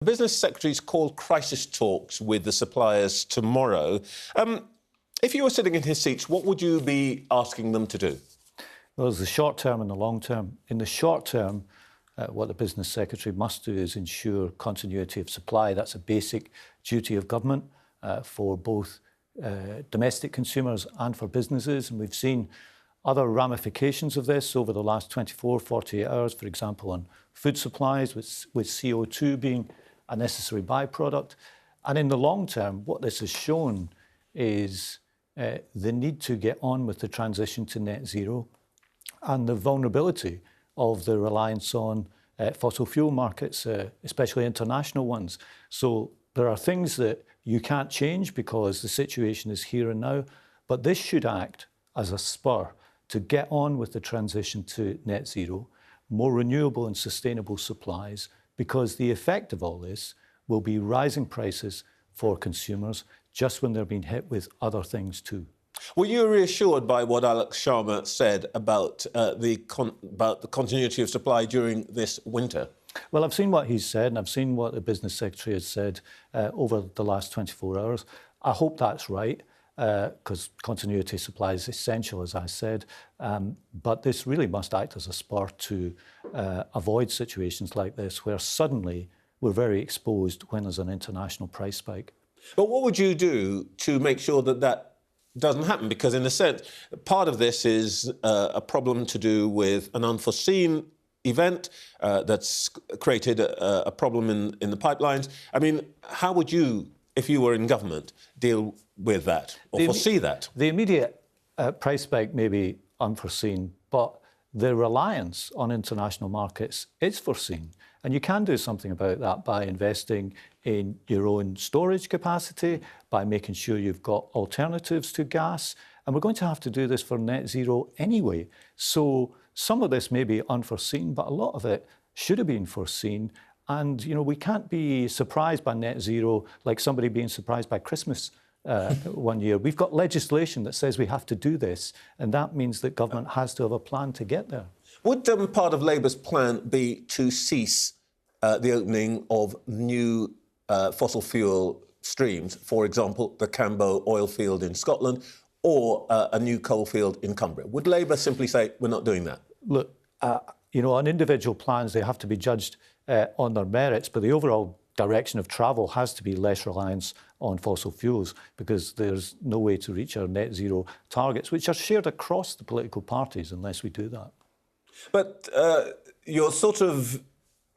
Business Secretary's called crisis talks with the suppliers tomorrow. If you were sitting in his seats, what would you be asking them to do? Well, there's the short term and the long term. In the short term, what the Business Secretary must do is ensure continuity of supply. That's a basic duty of government for both domestic consumers and for businesses. And we've seen other ramifications of this over the last 24, 48 hours, for example, on food supplies, with CO2 being a necessary byproduct. And in the long term, what this has shown is the need to get on with the transition to net zero and the vulnerability of the reliance on fossil fuel markets, especially international ones. So there are things that you can't change because the situation is here and now, but this should act as a spur to get on with the transition to net zero, more renewable and sustainable supplies, because the effect of all this will be rising prices for consumers just when they're being hit with other things too. Were you reassured by what Alex Sharma said about the continuity of supply during this winter? Well, I've seen what he's said and I've seen what the Business Secretary has said over the last 24 hours. I hope that's right, because continuity of supply is essential, as I said. But this really must act as a spur to avoid situations like this, where suddenly we're very exposed when there's an international price spike. But what would you do to make sure that that doesn't happen? Because in a sense, part of this is a problem to do with an unforeseen event that's created a problem in the pipelines. I mean, how would you, if you were in government, deal with that or foresee that? The immediate price spike may be unforeseen, but the reliance on international markets is foreseen. And you can do something about that by investing in your own storage capacity, by making sure you've got alternatives to gas. And we're going to have to do this for net zero anyway. So some of this may be unforeseen, but a lot of it should have been foreseen. And, you know, we can't be surprised by net zero like somebody being surprised by Christmas one year. We've got legislation that says we have to do this, and that means that government has to have a plan to get there. Would part of Labour's plan be to cease the opening of new fossil fuel streams, for example, the Cambo oil field in Scotland or a new coal field in Cumbria? Would Labour simply say, we're not doing that? Look, you know, on individual plans, they have to be judged on their merits, but the overall direction of travel has to be less reliance on fossil fuels, because there's no way to reach our net zero targets, which are shared across the political parties, unless we do that. But you're sort of,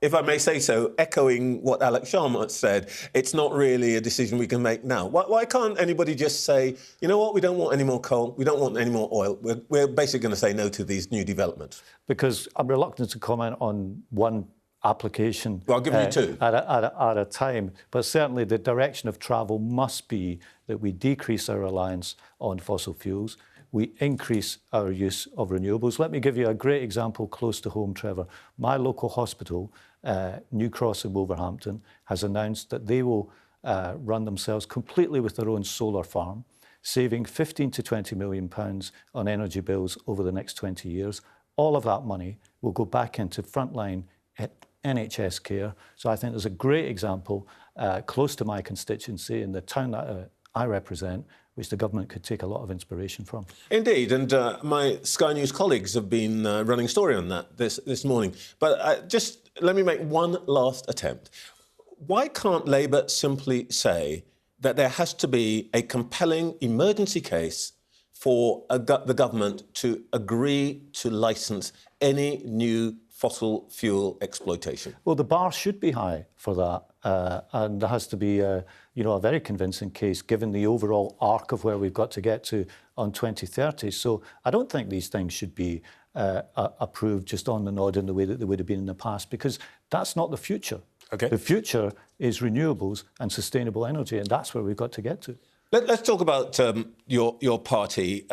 if I may say so, echoing what Alex Sharma said. It's not really a decision we can make now. Why can't anybody just say, you know what, we don't want any more coal, we don't want any more oil, we're basically going to say no to these new developments? Because I'm reluctant to comment on one application. Well, I'll give you two. At a time. But certainly the direction of travel must be that we decrease our reliance on fossil fuels, we increase our use of renewables. Let me give you a great example close to home, Trevor. My local hospital, New Cross in Wolverhampton, has announced that they will run themselves completely with their own solar farm, saving £15 to £20 million on energy bills over the next 20 years. All of that money will go back into frontline NHS care. So I think there's a great example close to my constituency in the town that I represent, which the government could take a lot of inspiration from. Indeed, and my Sky News colleagues have been running a story on that this morning. But just let me make one last attempt. Why can't Labour simply say that there has to be a compelling emergency case for the government to agree to licence any new fossil fuel exploitation? Well, the bar should be high for that, and there has to be a very convincing case given the overall arc of where we've got to get to on 2030. So I don't think these things should be approved just on the nod in the way that they would have been in the past, because that's not the future. Okay. The future is renewables and sustainable energy, and that's where we've got to get to. Let's talk about your party.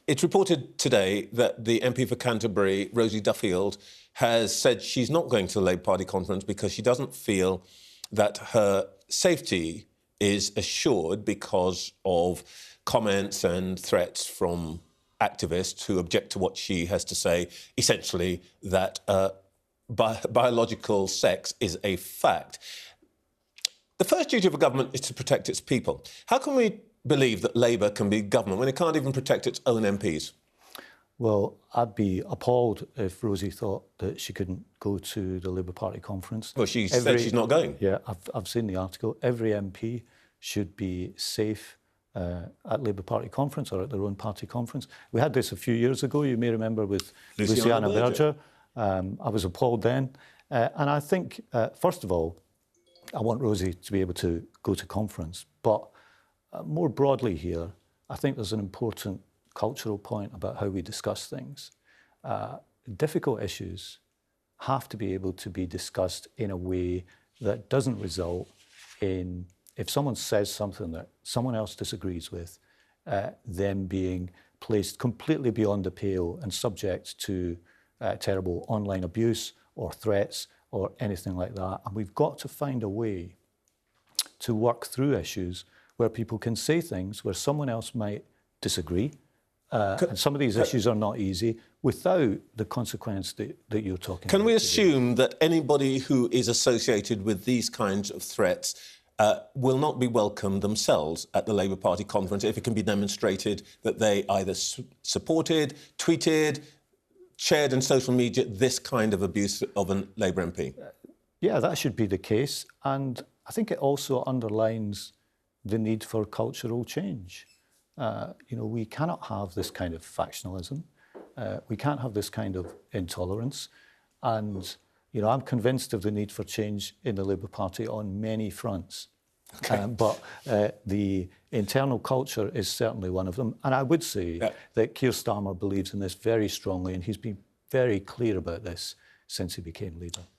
It's reported today that the MP for Canterbury, Rosie Duffield, has said she's not going to the Labour Party conference because she doesn't feel that her safety is assured because of comments and threats from activists who object to what she has to say, essentially that biological sex is a fact. The first duty of a government is to protect its people. How can we believe that Labour can be government when it can't even protect its own MPs? Well, I'd be appalled if Rosie thought that she couldn't go to the Labour Party conference. Well, she said she's not going. Yeah, I've seen the article. Every MP should be safe at Labour Party conference or at their own party conference. We had this a few years ago, you may remember, with Luciana Berger. I was appalled then. And I think, first of all, I want Rosie to be able to go to conference. But more broadly here, I think there's an important cultural point about how we discuss things. Difficult issues have to be able to be discussed in a way that doesn't result in, if someone says something that someone else disagrees with, them being placed completely beyond the pale and subject to terrible online abuse or threats or anything like that. And we've got to find a way to work through issues where people can say things where someone else might disagree. And some of these issues are not easy without the consequence that you're talking about. Can we assume that anybody who is associated with these kinds of threats will not be welcome themselves at the Labour Party conference if it can be demonstrated that they either supported, tweeted, shared in social media this kind of abuse of a Labour MP? Yeah, that should be the case. And I think it also underlines the need for cultural change. We cannot have this kind of factionalism. We can't have this kind of intolerance. And, I'm convinced of the need for change in the Labour Party on many fronts. Okay. But the internal culture is certainly one of them. And I would say that Keir Starmer believes in this very strongly, and he's been very clear about this since he became leader.